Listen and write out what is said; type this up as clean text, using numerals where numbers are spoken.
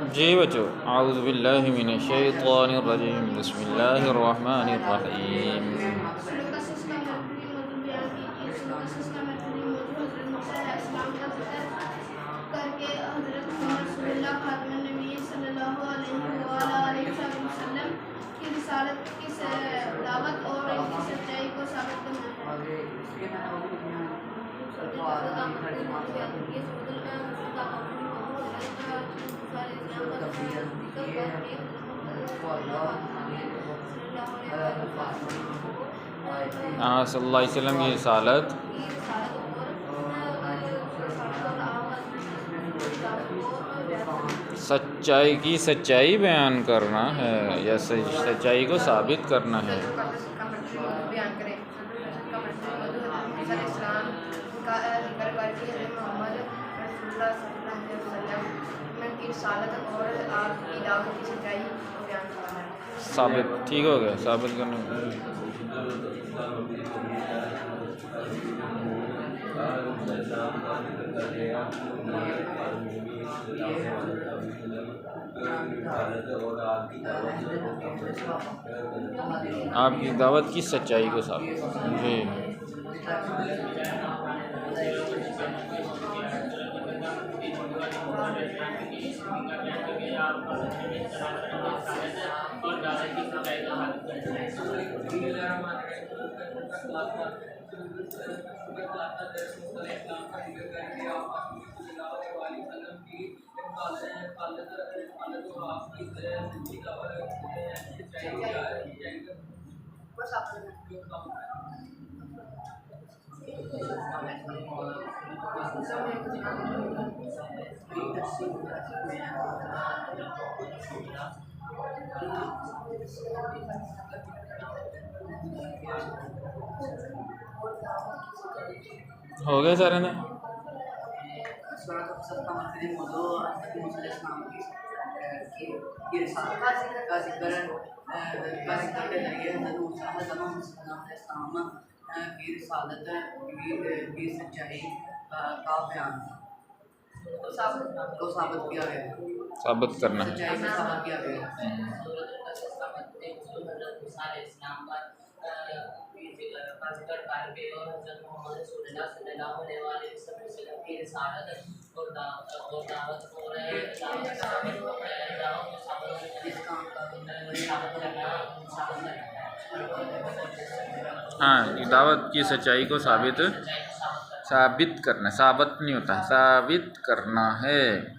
जी बच्चों, आऊज़ु बिल्लाहि मिनश शैतानिर रजीम, बिस्मिल्लाहिर रहमानिर रहीम। सुलूकसिस का मरकज़ी मौजू बयान कीजिए। सुलूकसिस का मरकज़ी मौजू हज़रत मूसा अलैहिस्सलाम का ज़िक्र करके हज़रत मोहम्मद रसूलुल्लाह ख़ातमुन नबिय्यीन सल्लल्लाहु अलैहि वसल्लम की रिसालत की दावत और इनकी सच्चाई को साबित करना है। सल्लल्लाहु अलैहि वसल्लम की रिसालत सच्चाई की सच्चाई बयान करना है या सच्चाई को साबित करना है। बयान करें। का जिक्र करके मोहम्मद रसूलुल्लाह सल्लल्लाहु अलैहि वसल्लम की रिसालत और आपकी दावत की सच्चाई को बयान करना है। साबित ठीक हो गया, साबित करना। आपकी दावत की सच्चाई को साबित जी। हो गए सारे ने। साबित करना है। हाँ, दावत की सच्चाई को साबित करना, साबित नहीं होता, साबित करना है।